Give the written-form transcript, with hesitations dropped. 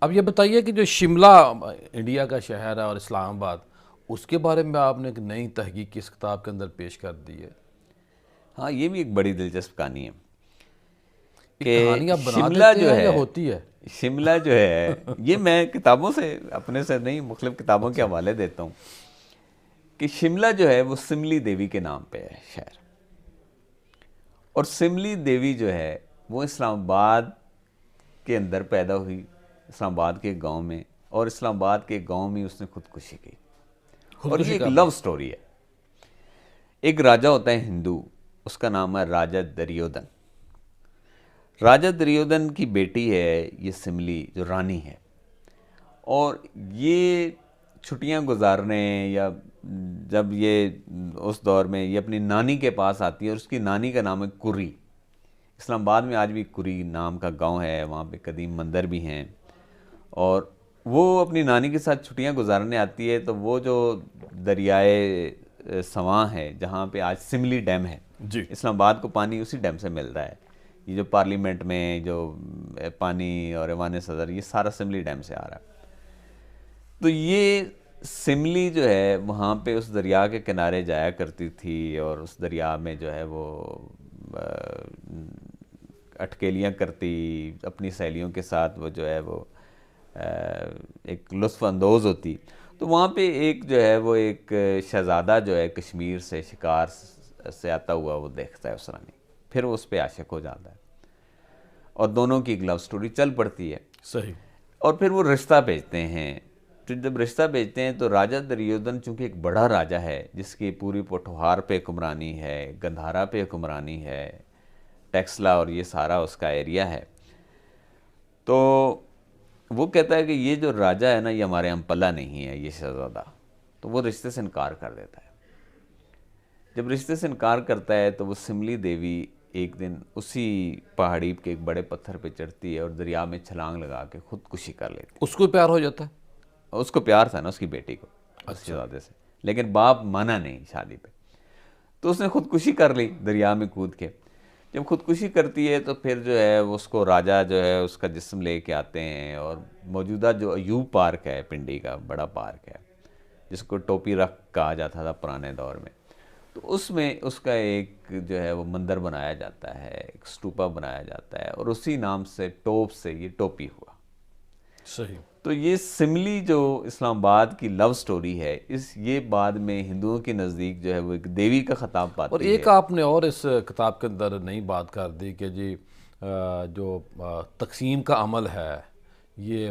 اب یہ بتائیے کہ جو شملہ انڈیا کا شہر ہے اور اسلام آباد، اس کے بارے میں آپ نے ایک نئی تحقیق اس کتاب کے اندر پیش کر دی ہے۔ ہاں، یہ بھی ایک بڑی دلچسپ کہانی ہے یہ کہ کہانی آپ بنا شملہ دیتے جو ہیں یا ہے ہوتی ہے؟ شملہ جو ہے یہ میں کتابوں سے اپنے سے نہیں، مختلف کتابوں کے اچھا، حوالے دیتا ہوں کہ شملہ جو ہے وہ سملی دیوی کے نام پہ ہے شہر، اور سملی دیوی جو ہے وہ اسلام آباد کے اندر پیدا ہوئی، اسلام آباد کے گاؤں میں، اور اسلام آباد کے گاؤں میں اس نے خودکشی کی۔ اور یہ خودکشی ایک کر لو لی؟ سٹوری ہے۔ ایک راجہ ہوتا ہے ہندو، اس کا نام ہے راجہ دریودن۔ راجہ دریودن کی بیٹی ہے یہ سملی، جو رانی ہے، اور یہ چھٹیاں گزارنے یا جب یہ اس دور میں یہ اپنی نانی کے پاس آتی ہے، اور اس کی نانی کا نام ہے کری۔ اسلام آباد میں آج بھی کری نام کا گاؤں ہے، وہاں پہ قدیم مندر بھی ہیں، اور وہ اپنی نانی کے ساتھ چھٹیاں گزارنے آتی ہے تو وہ جو دریائے سواں ہے جہاں پہ آج سملی ڈیم ہے، جی، اسلام آباد کو پانی اسی ڈیم سے ملتا ہے۔ یہ جو پارلیمنٹ میں جو پانی اور ایوان صدر، یہ سارا سملی ڈیم سے آ رہا ہے۔ تو یہ سملی جو ہے وہاں پہ اس دریا کے کنارے جایا کرتی تھی، اور اس دریا میں جو ہے وہ اٹکیلیاں کرتی اپنی سہیلیوں کے ساتھ، وہ جو ہے وہ ایک لطف اندوز ہوتی۔ تو وہاں پہ ایک جو ہے وہ ایک شہزادہ جو ہے کشمیر سے شکار سے آتا ہوا وہ دیکھتا ہے اس رانی، پھر وہ اس پہ عاشق ہو جاتا ہے، اور دونوں کی ایک لو سٹوری چل پڑتی ہے۔ صحیح۔ اور پھر وہ رشتہ بھیجتے ہیں۔ تو جب رشتہ بھیجتے ہیں تو راجہ دریودن چونکہ ایک بڑا راجہ ہے جس کی پوری پوٹھوہار پہ حکمرانی ہے، گندھارا پہ حکمرانی ہے، ٹیکسلا اور یہ سارا اس کا ایریا ہے، تو وہ کہتا ہے کہ یہ جو راجہ ہے نا یہ ہمارے ہم پلہ نہیں ہے، یہ شہزادہ، تو وہ رشتے سے انکار کر دیتا ہے۔ جب رشتے سے انکار کرتا ہے تو وہ سملی دیوی ایک دن اسی پہاڑی کے ایک بڑے پتھر پہ چڑھتی ہے اور دریا میں چھلانگ لگا کے خودکشی کر لیتی ہے۔ اس کو پیار ہو جاتا ہے؟ اس کو پیار تھا نا اس کی بیٹی کو، اس اچھا، شہزادے سے، لیکن باپ مانا نہیں شادی پہ، تو اس نے خودکشی کر لی دریا میں کود کے۔ جب خودکشی کرتی ہے تو پھر جو ہے اس کو راجہ جو ہے اس کا جسم لے کے آتے ہیں، اور موجودہ جو ایوب پارک ہے پنڈی کا بڑا پارک ہے جس کو ٹوپی رکھ کہا جاتا تھا پرانے دور میں، تو اس میں اس کا ایک جو ہے وہ مندر بنایا جاتا ہے، ایک سٹوپا بنایا جاتا ہے، اور اسی نام سے ٹوپ سے یہ ٹوپی ہوا۔ صحیح۔ تو یہ سملی جو اسلام آباد کی لو سٹوری ہے، یہ بعد میں ہندوؤں کے نزدیک جو ہے وہ ایک دیوی کا خطاب اور پاتی ایک ہے۔ آپ نے اور اس کتاب کے اندر نئی بات کر دی کہ جی جو تقسیم کا عمل ہے یہ